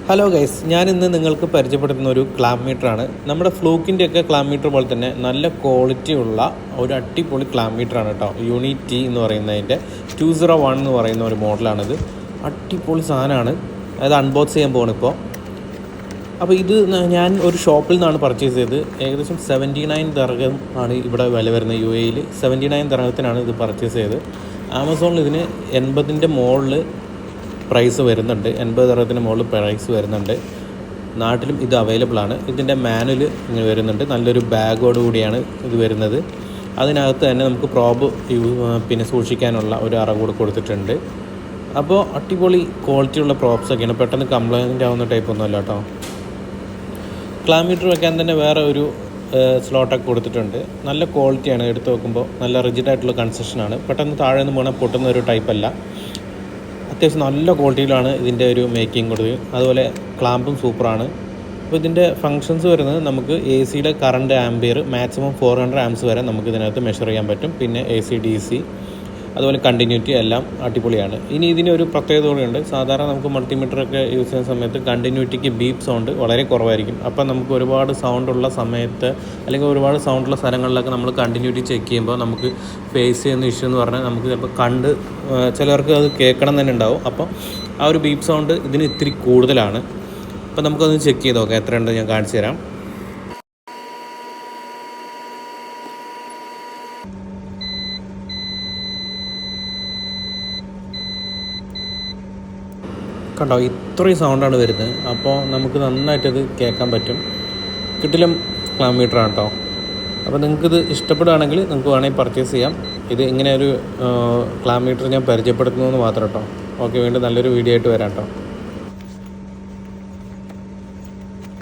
Hello guys, ഞാനിന്ന് നിങ്ങൾക്ക് പരിചയപ്പെടുത്തുന്ന ഒരു ക്ലാം മീറ്ററാണ്. നമ്മുടെ ഫ്ലൂക്കിൻ്റെയൊക്കെ ക്ലാം മീറ്റർ പോലെ തന്നെ നല്ല ക്വാളിറ്റി ഉള്ള ഒരു അടിപൊളി ക്ലാം മീറ്ററാണ് കേട്ടോ. യൂണിറ്റി എന്ന് പറയുന്നതിൻ്റെ 201 എന്ന് പറയുന്ന ഒരു മോഡലാണിത്. അടിപൊളി സാധനമാണ്. അതായത് അൺബോക്സ് ചെയ്യാൻ പോകണം ഇപ്പോൾ. അപ്പോൾ ഇത് ഞാൻ ഒരു ഷോപ്പിൽ നിന്നാണ് പർച്ചേസ് ചെയ്തത്. ഏകദേശം 79 ദർഹം ആണ് ഇവിടെ വില വരുന്നത്. UAE 79 ദർഹത്തിനാണ് ഇത് പർച്ചേസ് ചെയ്തത്. ആമസോണിൽ ഇതിന് 80ൻ്റെ മുകളിൽ പ്രൈസ് വരുന്നുണ്ട്. 80 ദർഹത്തിന് മുകളിൽ പ്രൈസ് വരുന്നുണ്ട്. നാട്ടിലും ഇത് അവൈലബിൾ ആണ്. ഇതിൻ്റെ മാനുവൽ ഇങ്ങനെ വരുന്നുണ്ട്. നല്ലൊരു ബാഗോട് കൂടിയാണ് ഇത് വരുന്നത്. അതിനകത്ത് തന്നെ നമുക്ക് പ്രോബ് പിന്നെ സൂക്ഷിക്കാനുള്ള ഒരു അറ കൂടെ കൊടുത്തിട്ടുണ്ട്. അപ്പോൾ അടിപൊളി ക്വാളിറ്റിയുള്ള പ്രോബ്സൊക്കെയാണ്. പെട്ടെന്ന് കംപ്ലൈൻറ്റ് ആവുന്ന ടൈപ്പ് ഒന്നുമല്ല കേട്ടോ. ക്ലാം മീറ്റർ വെക്കാൻ തന്നെ വേറെ ഒരു സ്ലോട്ടൊക്കെ കൊടുത്തിട്ടുണ്ട്. നല്ല ക്വാളിറ്റിയാണ്. എടുത്ത് വെക്കുമ്പോൾ നല്ല റിജിഡായിട്ടുള്ള കൺസ്ട്രക്ഷനാണ്. പെട്ടെന്ന് താഴെ നിന്ന് വീണാൽ പൊട്ടുന്ന ഒരു ടൈപ്പല്ല. അത്യാവശ്യം നല്ല ക്വാളിറ്റിയിലാണ് ഇതിൻ്റെ ഒരു മേക്കിംഗ് കൊടുത്തത്. അതുപോലെ ക്ലാമ്പും സൂപ്പറാണ്. അപ്പോൾ ഇതിൻ്റെ ഫങ്ഷൻസ് വരുന്നത് നമുക്ക് AC current ampere maximum 400 arms വരെ നമുക്ക് ഇതിനകത്ത് മെഷർ ചെയ്യാൻ പറ്റും. പിന്നെ AC DC അതുപോലെ കണ്ടിന്യൂറ്റി എല്ലാം അടിപൊളിയാണ്. ഇനി ഇതിനൊരു പ്രത്യേകത കൂടിയുണ്ട്. സാധാരണ നമുക്ക് മൾട്ടിമീറ്ററൊക്കെ യൂസ് ചെയ്യുന്ന സമയത്ത് കണ്ടിന്യൂറ്റിക്ക് ബീപ്പ് സൗണ്ട് വളരെ കുറവായിരിക്കും. അപ്പം നമുക്ക് ഒരുപാട് സൗണ്ടുള്ള സമയത്ത് അല്ലെങ്കിൽ ഒരുപാട് സൗണ്ടുള്ള സ്ഥലങ്ങളിലൊക്കെ നമ്മൾ കണ്ടിന്യൂറ്റി ചെക്ക് ചെയ്യുമ്പോൾ നമുക്ക് ഫേസ് ചെയ്യുന്ന ഇഷ്യൂ എന്ന് പറഞ്ഞാൽ നമുക്ക് ചിലപ്പോൾ ചിലർക്ക് അത് കേൾക്കണം തന്നെ ഉണ്ടാവും. അപ്പം ആ ഒരു ബീപ്പ് സൗണ്ട് ഇതിന് ഇത്തിരി കൂടുതലാണ്. അപ്പം നമുക്കതൊന്ന് ചെക്ക് ചെയ്ത് നോക്കാം എത്രയുണ്ട് ഞാൻ കാണിച്ചു തരാം. കണ്ടോ, ഇത്രയും സൗണ്ടാണ് വരുന്നത്. അപ്പോൾ നമുക്ക് നന്നായിട്ടത് കേൾക്കാൻ പറ്റും. കിടിലം ക്ലാം മീറ്ററാണ് കേട്ടോ. അപ്പോൾ നിങ്ങൾക്കിത് ഇഷ്ടപ്പെടുകയാണെങ്കിൽ നിങ്ങൾക്ക് വേണമെങ്കിൽ പർച്ചേസ് ചെയ്യാം. ഇത് ഇങ്ങനെ ഒരു ക്ലാം മീറ്റർ ഞാൻ പരിചയപ്പെടുത്തുന്നു എന്ന് മാത്രം കേട്ടോ. ഓക്കെ, വീണ്ടും നല്ലൊരു വീഡിയോ ആയിട്ട് വരാം കേട്ടോ.